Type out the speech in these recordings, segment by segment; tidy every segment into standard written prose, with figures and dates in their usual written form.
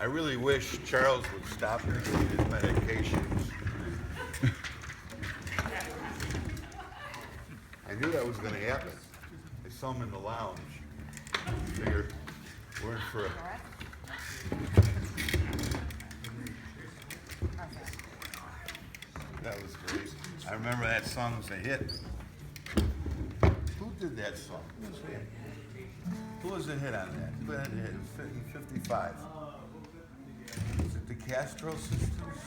I really wish Charles would stop taking his medications. I knew that was going to happen. I saw him in the lounge. Figured we're in for a... That was great. I remember that song was a hit. Who did that song? Who was the hit on that? Who had the hit? It was in 55. Was it the Castro sisters?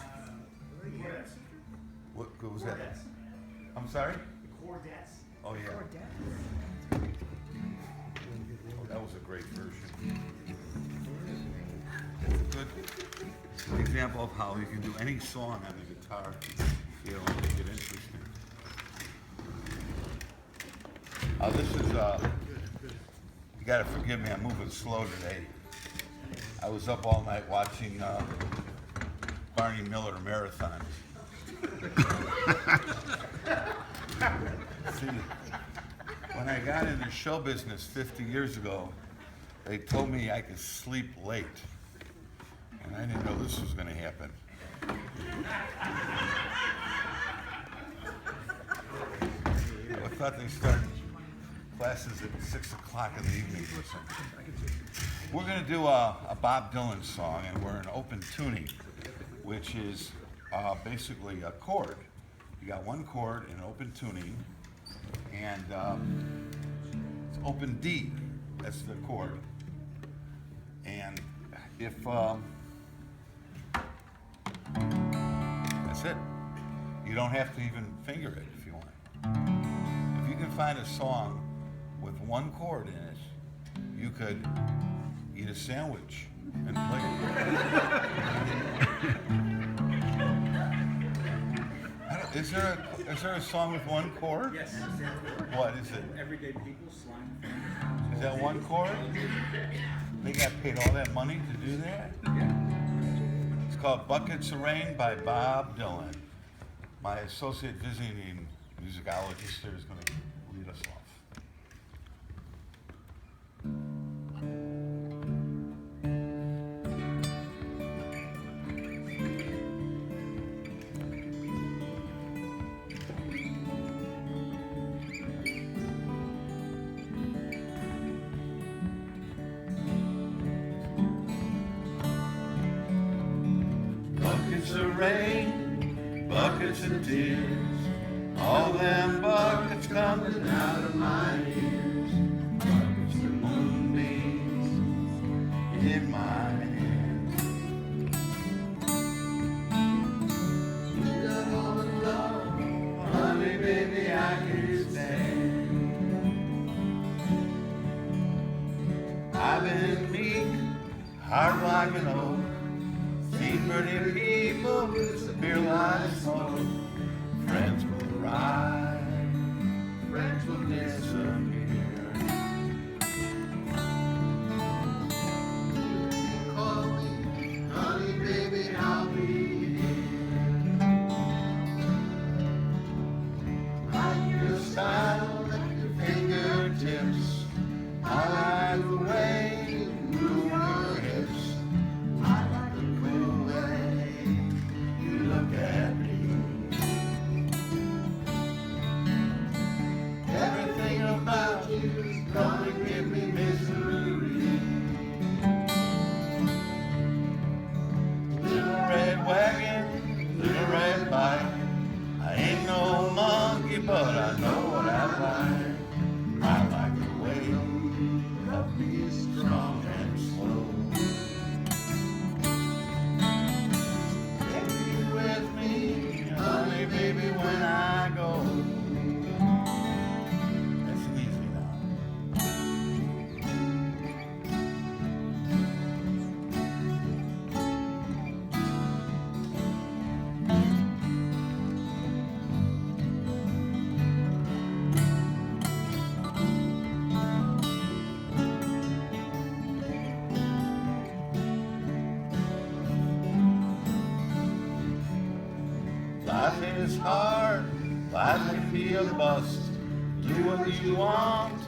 What was that? I'm sorry? The Cordettes. Oh, yeah. Oh, that was a great version. It's a good example of how you can do any song on the guitar. You know, make it interesting. This is, you gotta forgive me, I'm moving slow today. I was up all night watching Barney Miller marathons. See, when I got into show business 50 years ago, they told me I could sleep late. And I didn't know this was gonna happen. I thought they started classes at 6 o'clock in the evening or something. We're going to do a Bob Dylan song, and we're in open tuning, which is basically a chord. You got one chord in open tuning, and it's open D. That's the chord. And if that's it. You don't have to even finger it if you want. If you can find a song with one chord in it, you could eat a sandwich and play it. Is there a song with one chord? Yes. What is it? Everyday People, Slime. Is that one chord? They got paid all that money to do that? Yeah. It's called Buckets of Rain by Bob Dylan. My associate visiting musicologist here is going to lead us off. Buckets of rain, buckets of tears, all them buckets coming out of my ears, buckets of moonbeams in my hand. You got all the love, honey, baby, I can't stand. I've been meek, hard like an oak, seen pretty people disappear like smoke. Friends will rise, friends will disappear. Call me, honey, baby, I'll be here. Like your style, like your fingertips. I like the way you move your hips. I like the cool way you look at me. Everything about you is gonna give me misery. Little red wagon, little red bike. I ain't no monkey, but I know what I like. I like the way you love me strong and slow. Take you with me, honey, baby, when I go. Life is hard, life can be a bust. Do what you want,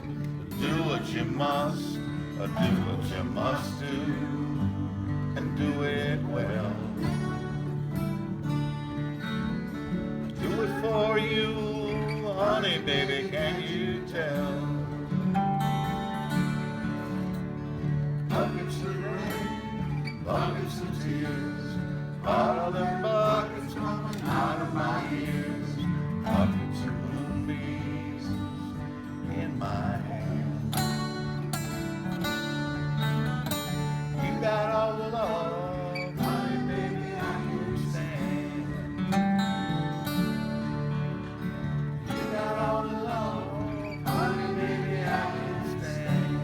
do what you must, or do what you must do. and do it well. Do it for you, honey, baby, can you tell? Buckets of rain, buckets of tears, all of them buckets coming out of my ears. Buckets of moonbeams in my hand. You got all the love, honey, baby, I can stand. You got all the love, honey, baby, I can stand.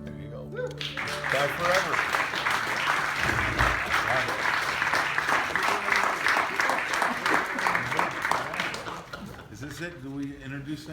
There you go. Die forever. Is this it? Do we introduce that?